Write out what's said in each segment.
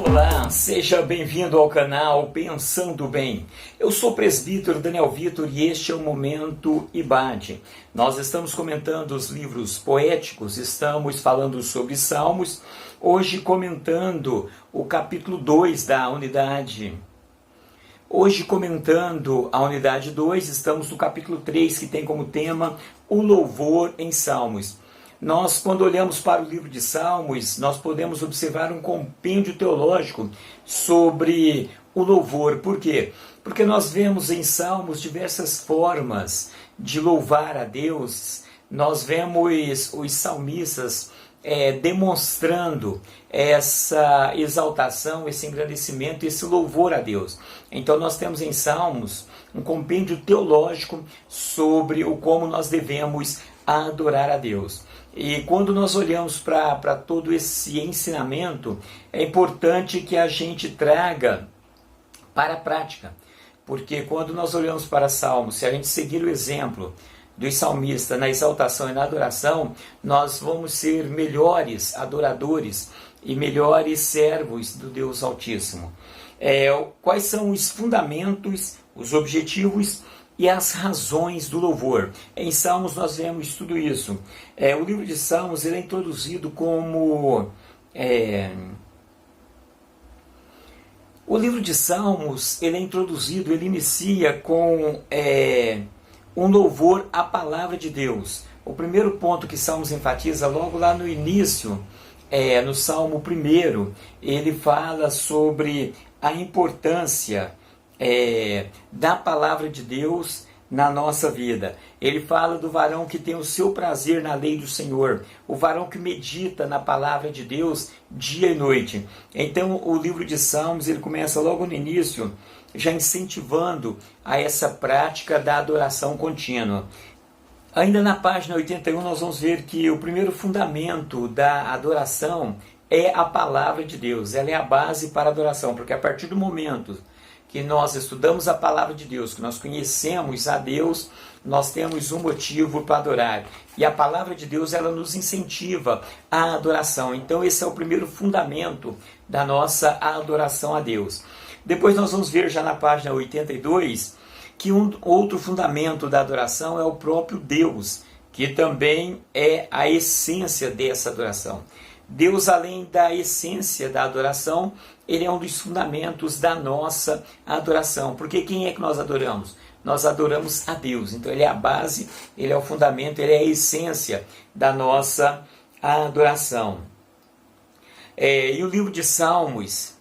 Olá, seja bem-vindo ao canal Pensando Bem. Eu sou o presbítero Daniel Vitor e este é o Momento IBAD. Nós estamos comentando os livros poéticos, estamos falando sobre Salmos, hoje comentando o capítulo 2 da unidade. Hoje comentando a unidade 2, estamos no capítulo 3, que tem como tema o louvor em Salmos. Nós, quando olhamos para o livro de Salmos, nós podemos observar um compêndio teológico sobre o louvor. Por quê? Porque nós vemos em Salmos diversas formas de louvar a Deus. Nós vemos os salmistas demonstrando essa exaltação, esse engrandecimento, esse louvor a Deus. Então nós temos em Salmos um compêndio teológico sobre o como nós devemos adorar a Deus. E quando nós olhamos para todo esse ensinamento, é importante que a gente traga para a prática. Porque quando nós olhamos para Salmos, se a gente seguir o exemplo dos salmistas na exaltação e na adoração, nós vamos ser melhores adoradores e melhores servos do Deus Altíssimo. Quais são os fundamentos, os objetivos e as razões do louvor? Em Salmos nós vemos tudo isso. O livro de Salmos ele é introduzido como... O livro de Salmos ele é introduzido, ele inicia com um louvor à palavra de Deus. O primeiro ponto que Salmos enfatiza, logo lá no início, no Salmo 1, ele fala sobre a importância da palavra de Deus na nossa vida. Ele fala do varão que tem o seu prazer na lei do Senhor, o varão que medita na palavra de Deus dia e noite. Então o livro de Salmos ele começa logo no início, já incentivando a essa prática da adoração contínua. Ainda na página 81 nós vamos ver que o primeiro fundamento da adoração é a palavra de Deus. Ela é a base para a adoração, porque a partir do momento que nós estudamos a palavra de Deus, que nós conhecemos a Deus, nós temos um motivo para adorar. E a palavra de Deus, ela nos incentiva à adoração. Então esse é o primeiro fundamento da nossa adoração a Deus. Depois nós vamos ver já na página 82 que um outro fundamento da adoração é o próprio Deus, que também é a essência dessa adoração. Deus, além da essência da adoração, ele é um dos fundamentos da nossa adoração. Porque quem é que nós adoramos? Nós adoramos a Deus. Então ele é a base, ele é o fundamento, ele é a essência da nossa adoração. E o livro de Salmos...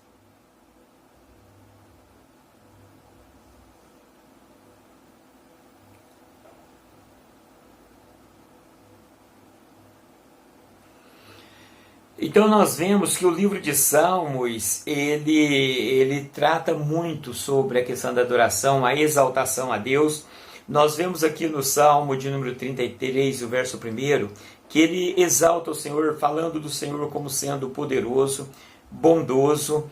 Então nós vemos que o livro de Salmos, ele trata muito sobre a questão da adoração, a exaltação a Deus. Nós vemos aqui no Salmo de número 33, o verso 1, que ele exalta o Senhor, falando do Senhor como sendo poderoso, bondoso,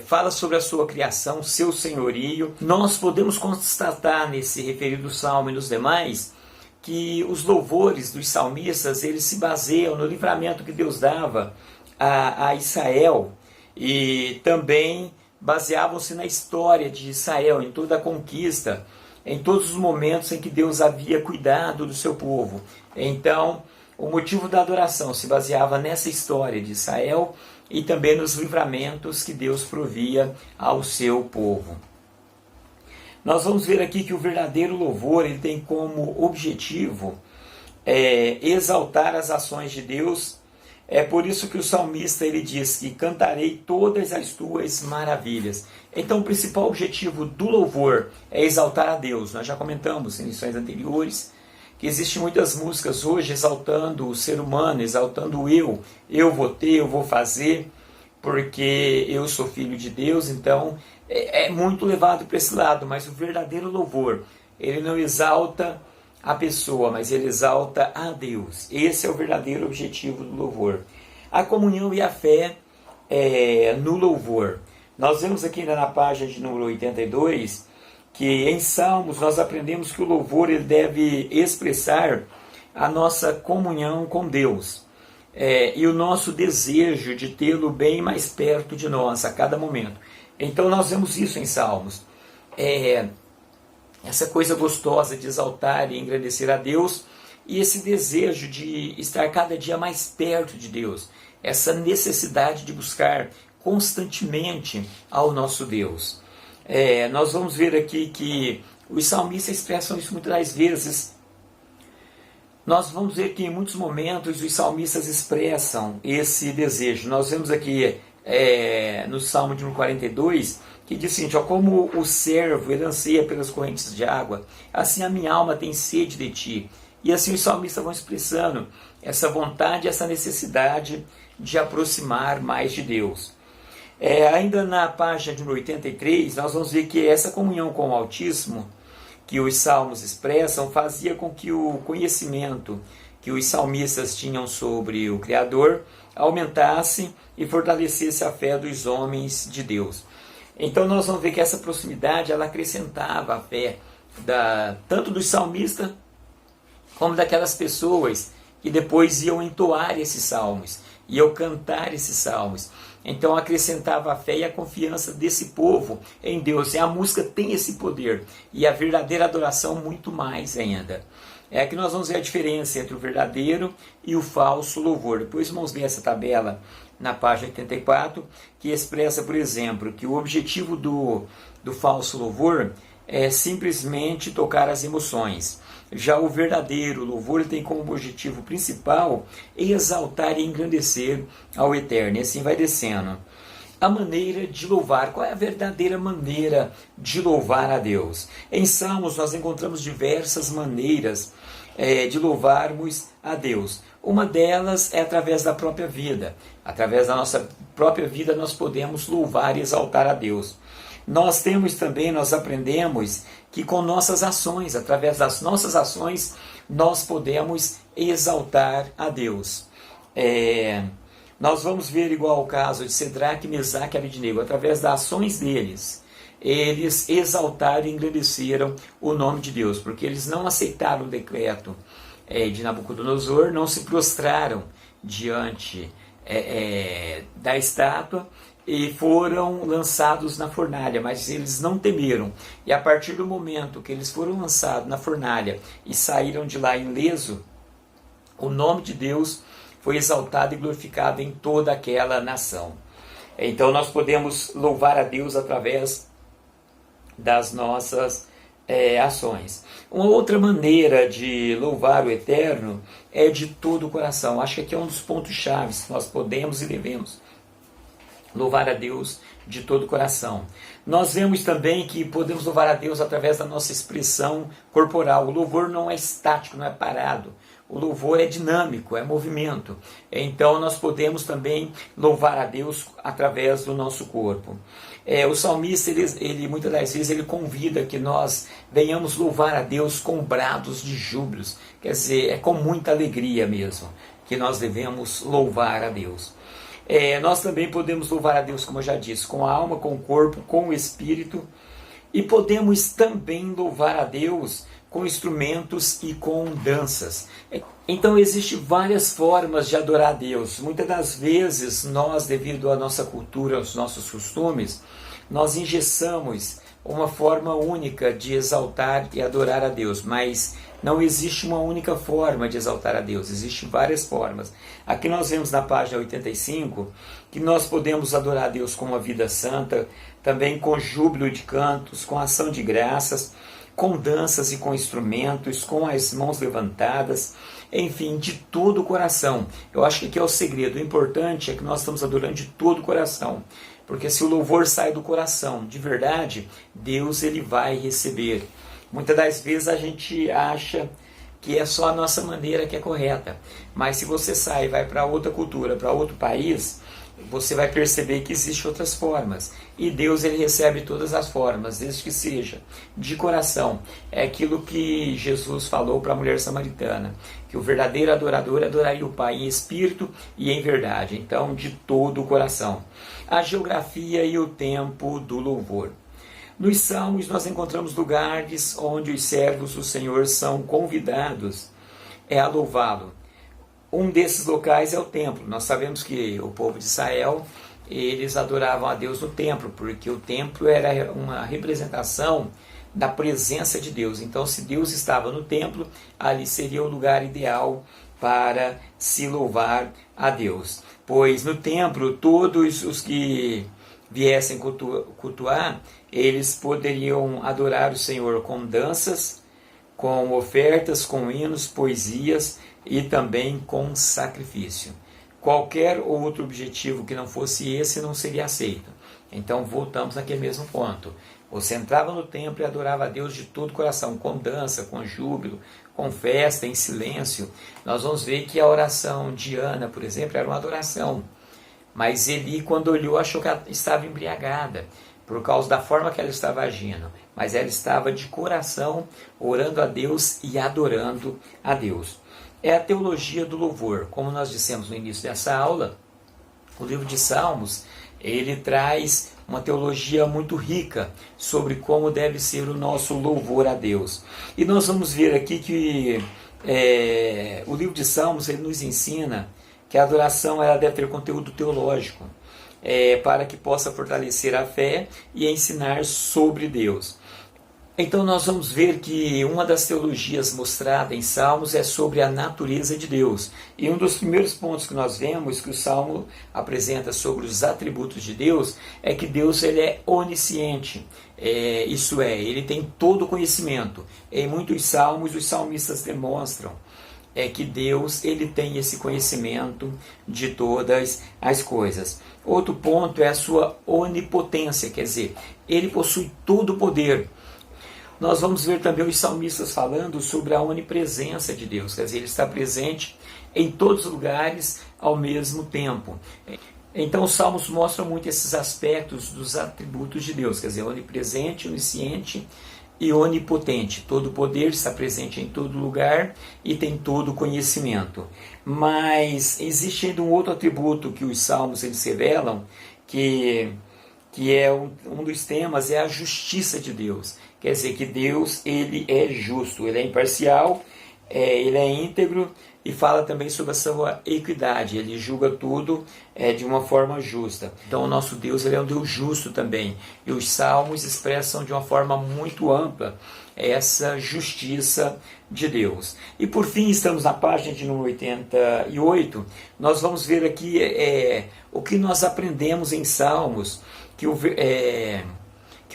fala sobre a sua criação, seu senhorio. Nós podemos constatar nesse referido Salmo e nos demais, que os louvores dos salmistas eles se baseiam no livramento que Deus dava a Israel e também baseavam-se na história de Israel, em toda a conquista, em todos os momentos em que Deus havia cuidado do seu povo. Então, o motivo da adoração se baseava nessa história de Israel e também nos livramentos que Deus provia ao seu povo. Nós vamos ver aqui que o verdadeiro louvor ele tem como objetivo exaltar as ações de Deus. É por isso que o salmista ele diz que cantarei todas as tuas maravilhas. Então o principal objetivo do louvor é exaltar a Deus. Nós já comentamos em lições anteriores que existem muitas músicas hoje exaltando o ser humano, exaltando o eu vou ter, eu vou fazer, porque eu sou filho de Deus. Então é muito levado para esse lado, mas o verdadeiro louvor, ele não exalta a pessoa, mas ele exalta a Deus. Esse é o verdadeiro objetivo do louvor. A comunhão e a fé no louvor. Nós vemos aqui ainda na página de número 82, que em Salmos nós aprendemos que o louvor ele deve expressar a nossa comunhão com Deus. e o nosso desejo de tê-lo bem mais perto de nós a cada momento. Então nós vemos isso em Salmos. Essa coisa gostosa de exaltar e engrandecer a Deus e esse desejo de estar cada dia mais perto de Deus. Essa necessidade de buscar constantemente ao nosso Deus. Nós vamos ver aqui que os salmistas expressam isso muitas das vezes. Nós vamos ver que em muitos momentos os salmistas expressam esse desejo. Nós vemos aqui no Salmo de 42, que diz o seguinte: como o servo ele anseia pelas correntes de água, assim a minha alma tem sede de ti. E assim os salmistas vão expressando essa vontade, essa necessidade de aproximar mais de Deus. Ainda na página de 83, nós vamos ver que essa comunhão com o Altíssimo, que os salmos expressam, fazia com que o conhecimento que os salmistas tinham sobre o Criador aumentasse e fortalecesse a fé dos homens de Deus. Então nós vamos ver que essa proximidade ela acrescentava a fé tanto dos salmistas como daquelas pessoas que depois iam entoar esses salmos, iam cantar esses salmos. Então acrescentava a fé e a confiança desse povo em Deus. E a música tem esse poder. E a verdadeira adoração muito mais ainda. Aqui nós vamos ver a diferença entre o verdadeiro e o falso louvor. Depois vamos ver essa tabela na página 84, que expressa, por exemplo, que o objetivo do falso louvor é simplesmente tocar as emoções. Já o verdadeiro louvor tem como objetivo principal exaltar e engrandecer ao Eterno. E assim vai descendo. A maneira de louvar. Qual é a verdadeira maneira de louvar a Deus? Em Salmos nós encontramos diversas maneiras de louvarmos a Deus. Uma delas é através da própria vida. Através da nossa própria vida nós podemos louvar e exaltar a Deus. Nós aprendemos que com nossas ações, através das nossas ações, nós podemos exaltar a Deus. Nós vamos ver igual o caso de Cedraque, Mesaque e Abednego. Através das ações deles, eles exaltaram e engrandeceram o nome de Deus, porque eles não aceitaram o decreto de Nabucodonosor, não se prostraram diante da estátua, e foram lançados na fornalha, mas eles não temeram. E a partir do momento que eles foram lançados na fornalha e saíram de lá ileso, o nome de Deus foi exaltado e glorificado em toda aquela nação. Então nós podemos louvar a Deus através das nossas ações. Uma outra maneira de louvar o Eterno é de todo o coração. Acho que aqui é um dos pontos chaves que nós podemos e devemos louvar a Deus de todo o coração. Nós vemos também que podemos louvar a Deus através da nossa expressão corporal. O louvor não é estático, não é parado. O louvor é dinâmico, é movimento. Então nós podemos também louvar a Deus através do nosso corpo. O salmista, ele muitas das vezes, ele convida que nós venhamos louvar a Deus com brados de júbilos. Quer dizer, é com muita alegria mesmo que nós devemos louvar a Deus. Nós também podemos louvar a Deus, como eu já disse, com a alma, com o corpo, com o espírito. E podemos também louvar a Deus com instrumentos e com danças. Então existem várias formas de adorar a Deus. Muitas das vezes nós, devido à nossa cultura, aos nossos costumes, nós engessamos uma forma única de exaltar e adorar a Deus, mas não existe uma única forma de exaltar a Deus, existem várias formas. Aqui nós vemos na página 85 que nós podemos adorar a Deus com uma vida santa, também com júbilo de cantos, com ação de graças, com danças e com instrumentos, com as mãos levantadas, enfim, de todo o coração. Eu acho que aqui é o segredo. O importante é que nós estamos adorando de todo o coração. Porque se o louvor sai do coração, de verdade, Deus ele vai receber. Muitas das vezes a gente acha que é só a nossa maneira que é correta. Mas se você sai e vai para outra cultura, para outro país, você vai perceber que existem outras formas. E Deus ele recebe todas as formas, desde que seja de coração. É aquilo que Jesus falou para a mulher samaritana, que o verdadeiro adorador adoraria o Pai em espírito e em verdade. Então, de todo o coração. A geografia e o tempo do louvor. Nos Salmos nós encontramos lugares onde os servos do Senhor são convidados a louvá-lo. Um desses locais é o templo. Nós sabemos que o povo de Israel, eles adoravam a Deus no templo, porque o templo era uma representação da presença de Deus. Então, se Deus estava no templo, ali seria o lugar ideal para se louvar a Deus. Pois no templo, todos os que viessem cultuar, eles poderiam adorar o Senhor com danças, com ofertas, com hinos, poesias e também com sacrifício. Qualquer outro objetivo que não fosse esse não seria aceito. Então voltamos naquele mesmo ponto. Você entrava no templo e adorava a Deus de todo o coração, com dança, com júbilo, com festa, em silêncio. Nós vamos ver que a oração de Ana, por exemplo, era uma adoração. Mas Eli, quando olhou, achou que ela estava embriagada, por causa da forma que ela estava agindo. Mas ela estava de coração, orando a Deus e adorando a Deus. É a teologia do louvor. Como nós dissemos no início dessa aula, o livro de Salmos, ele traz uma teologia muito rica sobre como deve ser o nosso louvor a Deus. E nós vamos ver aqui que o livro de Salmos ele nos ensina que a adoração ela deve ter conteúdo teológico, para que possa fortalecer a fé e ensinar sobre Deus. Então nós vamos ver que uma das teologias mostrada em Salmos é sobre a natureza de Deus. E um dos primeiros pontos que nós vemos que o Salmo apresenta sobre os atributos de Deus é que Deus ele é onisciente. Isso é, ele tem todo o conhecimento. Em muitos salmos os salmistas demonstram que Deus ele tem esse conhecimento de todas as coisas. Outro ponto é a sua onipotência, quer dizer, ele possui todo o poder. Nós vamos ver também os salmistas falando sobre a onipresença de Deus, quer dizer, ele está presente em todos os lugares ao mesmo tempo. Então os salmos mostram muito esses aspectos dos atributos de Deus, quer dizer, onipresente, onisciente e onipotente. Todo o poder está presente em todo lugar e tem todo o conhecimento. Mas existe ainda um outro atributo que os salmos eles revelam, que é um dos temas, é a justiça de Deus. Quer dizer que Deus ele é justo, ele é imparcial, ele é íntegro e fala também sobre a sua equidade. Ele julga tudo de uma forma justa. Então o nosso Deus ele é um Deus justo também. E os salmos expressam de uma forma muito ampla essa justiça de Deus. E por fim, estamos na página de número 88. Nós vamos ver aqui o que nós aprendemos em Salmos, que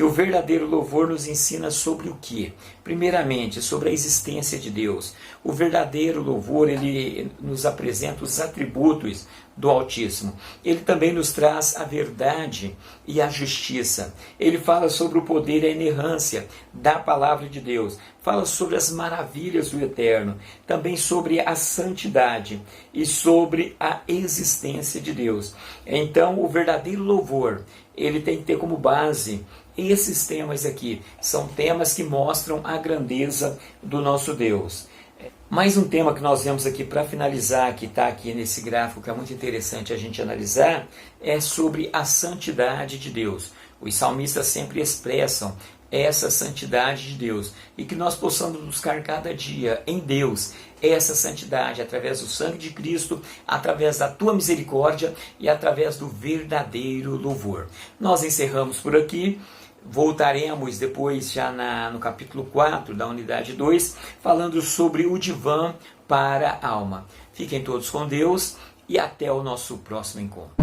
o verdadeiro louvor nos ensina sobre o quê? Primeiramente, sobre a existência de Deus. O verdadeiro louvor, ele nos apresenta os atributos do Altíssimo. Ele também nos traz a verdade e a justiça. Ele fala sobre o poder e a inerrância da palavra de Deus. Fala sobre as maravilhas do Eterno. Também sobre a santidade e sobre a existência de Deus. Então, o verdadeiro louvor, ele tem que ter como base esses temas aqui. São temas que mostram a grandeza do nosso Deus. Mais um tema que nós vemos aqui para finalizar, que está aqui nesse gráfico, que é muito interessante a gente analisar, é sobre a santidade de Deus. Os salmistas sempre expressam essa santidade de Deus e que nós possamos buscar cada dia em Deus essa santidade através do sangue de Cristo, através da tua misericórdia e através do verdadeiro louvor. Nós encerramos por aqui. Voltaremos depois já no capítulo 4 da unidade 2, falando sobre o divã para a alma. Fiquem todos com Deus e até o nosso próximo encontro.